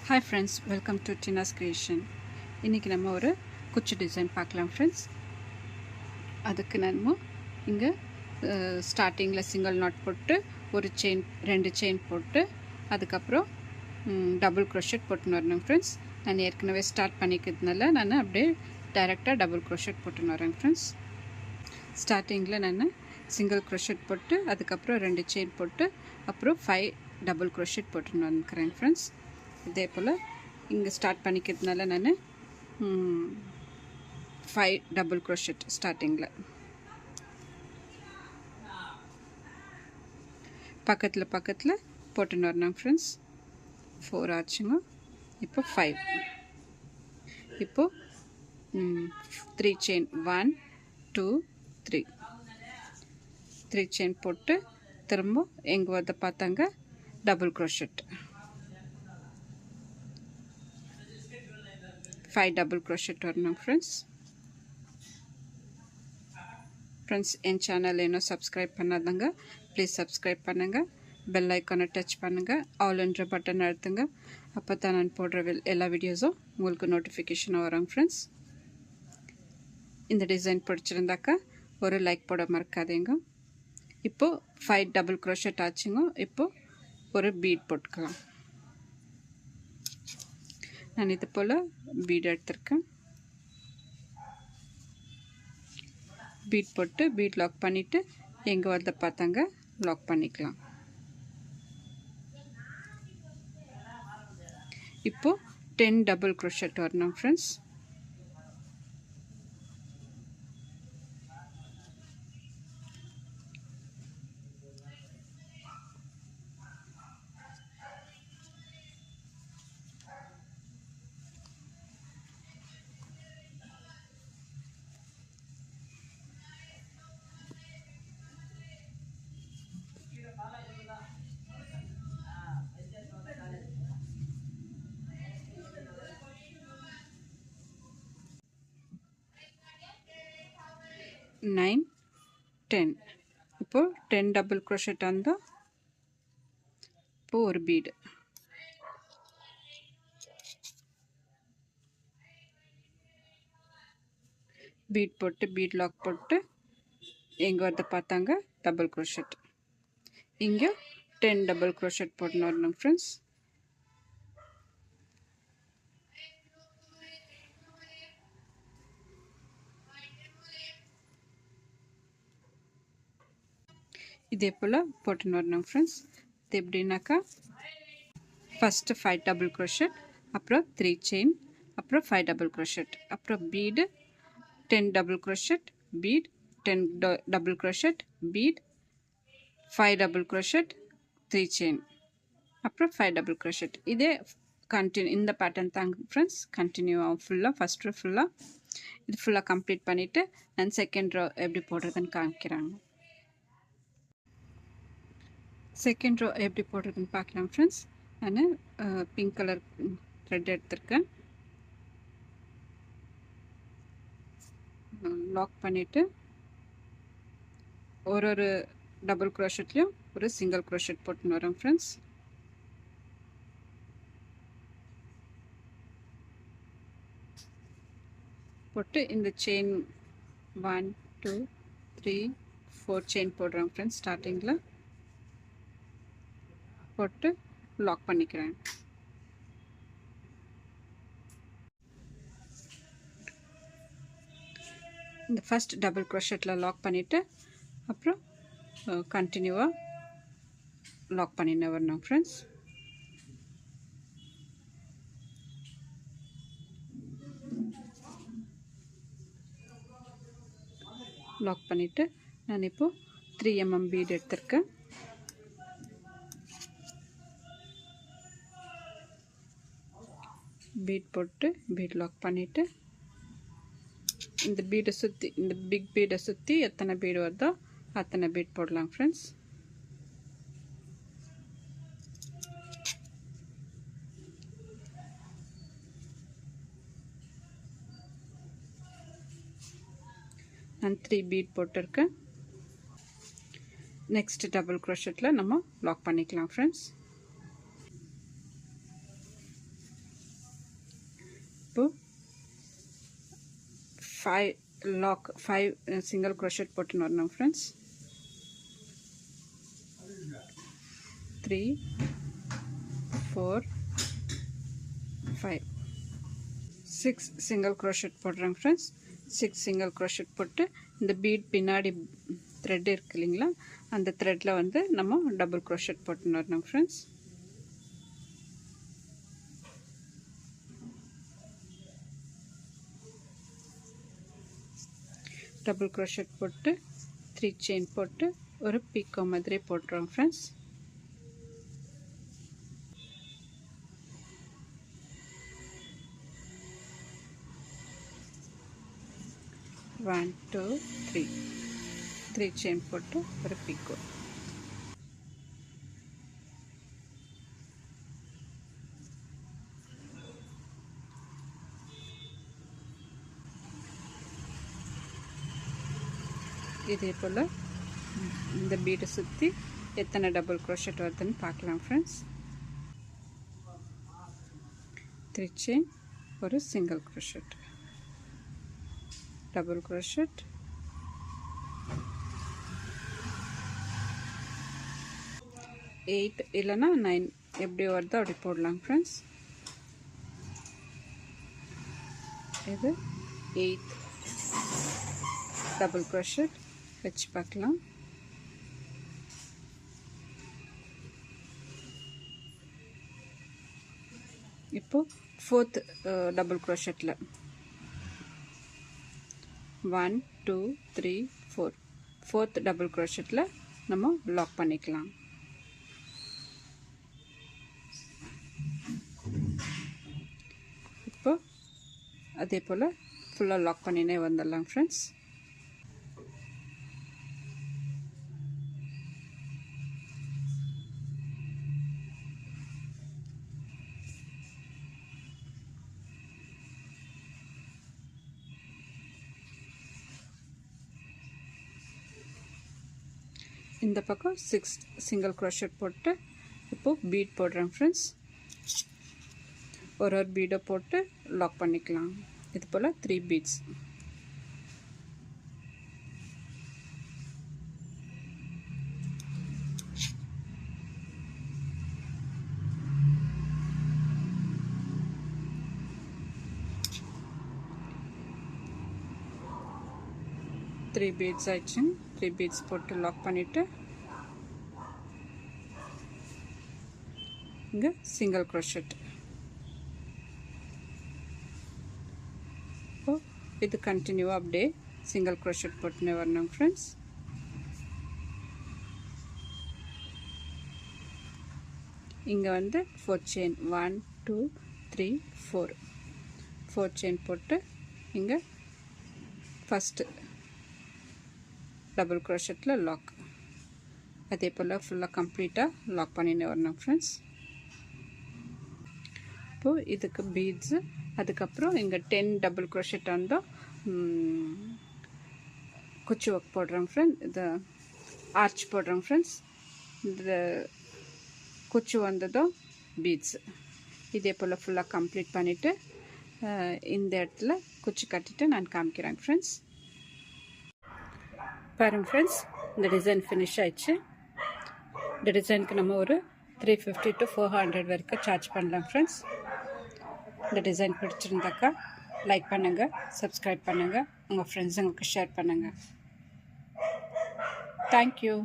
Hi friends, welcome to Tina's Creation. இன்னைக்கு நம்ம ஒரு குச்சி டிசைன் பார்க்கலாம் ஃப்ரெண்ட்ஸ். அதுக்கு நம்ம இங்கே ஸ்டார்டிங்கில் சிங்கிள் நாட் போட்டு ஒரு செயின் 2 செயின் போட்டு அதுக்கப்புறம் டபுள் க்ரோஷெட் போட்டுன்னு வரணும் ஃப்ரெண்ட்ஸ். நான் ஏற்கனவே ஸ்டார்ட் பண்ணிக்கிறதுனால நான் அப்படியே டைரெக்டாக டபுள் க்ரோஷெட் போட்டுன்னு வரேன் ஃப்ரெண்ட்ஸ். ஸ்டார்டிங்கில் நான் சிங்கிள் க்ரோஷெட் போட்டு அதுக்கப்புறம் 2 செயின் போட்டு அப்புறம் 5 டபுள் க்ரோஷெட் போட்டுன்னு வந்துக்கிறேன் ஃப்ரெண்ட்ஸ். இதே போல் இங்கே ஸ்டார்ட் பண்ணிக்கிறதுனால நான் 5 டபுள் க்ரோஷெட் ஸ்டார்டிங்கில் பக்கத்தில் போட்டுன்னு வரணும் ஃப்ரெண்ட்ஸ். 4 ஆச்சுங்க. இப்போ 5. இப்போது 3 செயின் 1 2 3 செயின் போட்டு திரும்ப எங்கே வந்து பார்த்தாங்க டபுள் க்ரோஷெட் 5 டபுள் க்ரோஷெட் வரணும் ஃப்ரெண்ட்ஸ். என் சேனல் இன்னும் சப்ஸ்கிரைப் பண்ணாதங்க ப்ளீஸ் சப்ஸ்கிரைப் பண்ணுங்கள். பெல் ஐக்கானை டச் பண்ணுங்கள். ஆல்ன்ற பட்டன் அழுத்துங்க. அப்போ தான் நான் போடுற எல்லா வீடியோஸும் உங்களுக்கு நோட்டிஃபிகேஷனாக வரும் ஃப்ரெண்ட்ஸ். இந்த டிசைன் பிடிச்சிருந்தாக்கா ஒரு லைக் போட மறக்காதீங்க. இப்போது 5 டபுள் க்ரோஷெட் ஆச்சுங்க. இப்போது ஒரு பீட் போட்டுக்கலாம். நான் இது போல் பீட் எடுத்திருக்கேன். பீட் போட்டு பீட் லாக் பண்ணிவிட்டு எங்கே வந்து பார்த்தாங்க லாக் பண்ணிக்கலாம். இப்போது 10 டபுள் க்ரோஷெட் வரணும் ஃப்ரெண்ட்ஸ். நைன் 10 இப்போது 10 டபுள் க்ரோஷெட் வந்தால் இப்போது ஒரு பீடு பீட் போட்டு பீட் லாக் போட்டு எங்கே வந்து பார்த்தாங்க டபுள் க்ரோஷெட். இங்கே 10 டபுள் க்ரோஷெட் போட்டுன்னு வரணும் ஃப்ரெண்ட்ஸ். இதே போல் போட்டுன்னு வரணும் ஃப்ரெண்ட்ஸ். இது எப்படின்னாக்கா ஃபஸ்ட்டு 5 டபுள் க்ரோஷெட் அப்புறம் 3 செயின் அப்புறம் 5 டபுள் க்ரோஷெட் அப்புறம் bead 10 double crochet bead 10 double crochet bead 5 double crochet 3 chain அப்புறம் 5 டபுள் க்ரோஷெட். இதே இந்த பேட்டர்ன் தாங்க ஃப்ரெண்ட்ஸ் கண்டினியூ ஆகும் ஃபுல்லாக. ஃபஸ்ட் ரோ ஃபுல்லாக இது ஃபுல்லாக கம்ப்ளீட் பண்ணிவிட்டு நான் செகண்ட் ரோ எப்படி போடுறதுன்னு காமிக்கிறாங்க. செகண்ட் ரோ எப்படி போடுறதுன்னு பார்க்கலாம் ஃப்ரெண்ட்ஸ். நான் பிங்க் கலர் த்ரெட் எடுத்திருக்கேன். லாக் பண்ணிவிட்டு ஒரு டபுள் க்ரோஷெட்லேயும் ஒரு சிங்கிள் க்ரோஷெட் போட்டுன்னு வரோம் ஃப்ரெண்ட்ஸ். போட்டு இந்த செயின் 1 2 3 4 செயின் போடுறோம் ஃப்ரெண்ட்ஸ். ஸ்டார்டிங்கில் போட்டு லாக் பண்ணிக்கிறேன். இந்த ஃபஸ்ட் டபுள் க்ரோஷெட்டில் லாக் பண்ணிவிட்டு அப்புறம் கண்டினியூவாக லாக் பண்ணின்னு வரணும் ஃப்ரெண்ட்ஸ். லாக் பண்ணிவிட்டு நான் இப்போது 3 mm பீட் எடுத்திருக்கேன். பீட் போட்டு பீட் லாக் பண்ணிவிட்டு இந்த பீடை சுற்றி இந்த பிக் பீடை சுற்றி எத்தனை பீடு வருதோ அத்தனை பீட் போடலாம் ஃப்ரெண்ட்ஸ். நான் 3 பீட் போட்டிருக்கேன். நெக்ஸ்ட் டபுள் க்ரோஷெட்டில் நம்ம லாக் பண்ணிக்கலாம் ஃப்ரெண்ட்ஸ். இப்போ 5 சிங்கிள் crochet போட்டுன்னு வரணும் ஃப்ரெண்ட்ஸ். 3 4 5 6 சிங்கிள் crochet போடுறேன் ஃப்ரெண்ட்ஸ். 6 சிங்கிள் crochet போட்டு இந்த பீட் பின்னாடி த்ரெட் இருக்கு இல்லைங்களா, அந்த த்ரெட்டில் வந்து நம்ம டபுள் crochet போட்டுன்னு வரணும் ஃப்ரெண்ட்ஸ். டபுள் crochet போட்டு 3 செயின் போட்டு ஒரு பீக்கோ மாதிரி போட்டுறோம் ஃப்ரெண்ட்ஸ். One, 2, 3 செயின் போட்டு ஒரு பீக்கோ. இதே போல் இந்த பீடை சுற்றி எத்தனை டபுள் crochet வருதுன்னு பார்க்கலாம் ஃப்ரெண்ட்ஸ். 3 செயின் ஒரு சிங்கிள் crochet, டபுள் crochet, 8 இல்லைன்னா 9 எப்படி வருதோ அப்படி போடலாம் ஃப்ரெண்ட்ஸ். இது 8 டபுள் crochet வச்சு பார்க்கலாம். இப்போ 4th டபுள் crochetல 1 2 3 4 4th டபுள் crochetல நம்ம லாக் பண்ணிக்கலாம். இப்போ அதே போல் ஃபுல்லாக லாக் பண்ணினே வந்துடலாம் ஃப்ரெண்ட்ஸ். இந்த பக்கம் 6 சிங்கிள் crochet போட்டு இப்போது பீட் போடுறேன் ஃப்ரெண்ட்ஸ். ஒரு பீடை போட்டு லாக் பண்ணிக்கலாம். இது போல் 3 பீட்ஸ். த்ரீ பீட்ஸ் ஆயிடுச்சு. 3 பீட்ஸ் போட்டு லாக் பண்ணிவிட்டு இங்கே சிங்கிள் crochet. இப்போ இது கண்டினியூவாக அப்படியே சிங்கிள் crochet போட்டுனே வரணும் ஃப்ரெண்ட்ஸ். இங்கே வந்து 4 செயின் 1 2 3 4 செயின் போட்டு இங்கே ஃபஸ்ட்டு டபுள் crochetல லாக். அதே போல் ஃபுல்லாக கம்ப்ளீட்டாக லாக் பண்ணின்னு வரணும் ஃப்ரெண்ட்ஸ். இப்போது இதுக்கு பீட்ஸு, அதுக்கப்புறம் இங்கே 10 டபுள் crochet வந்தோம் குச்சி ஒர்க் போடுறோம் ஃப்ரெண்ட். இது ஆர்ச் போடுறோம் ஃப்ரெண்ட்ஸ். இந்த குச்சி வந்ததும் பீட்ஸு இதே போல் ஃபுல்லாக கம்ப்ளீட் பண்ணிவிட்டு இந்த இடத்துல குச்சி கட்டிட்டு நான் காமிக்கிறேன் ஃப்ரெண்ட்ஸ். பாருங்கள் ஃப்ரெண்ட்ஸ், இந்த டிசைன் ஃபினிஷ் ஆயிடுச்சு. இந்த டிசைனுக்கு நம்ம ஒரு 350 to 400 வரைக்கும் சார்ஜ் பண்ணலாம் ஃப்ரெண்ட்ஸ். இந்த டிசைன் பிடிச்சிருந்தாக்கா லைக் பண்ணுங்கள், சப்ஸ்கிரைப் பண்ணுங்கள், உங்கள் ஃப்ரெண்ட்ஸுங்களுக்கு ஷேர் பண்ணுங்கள். தேங்க்யூ.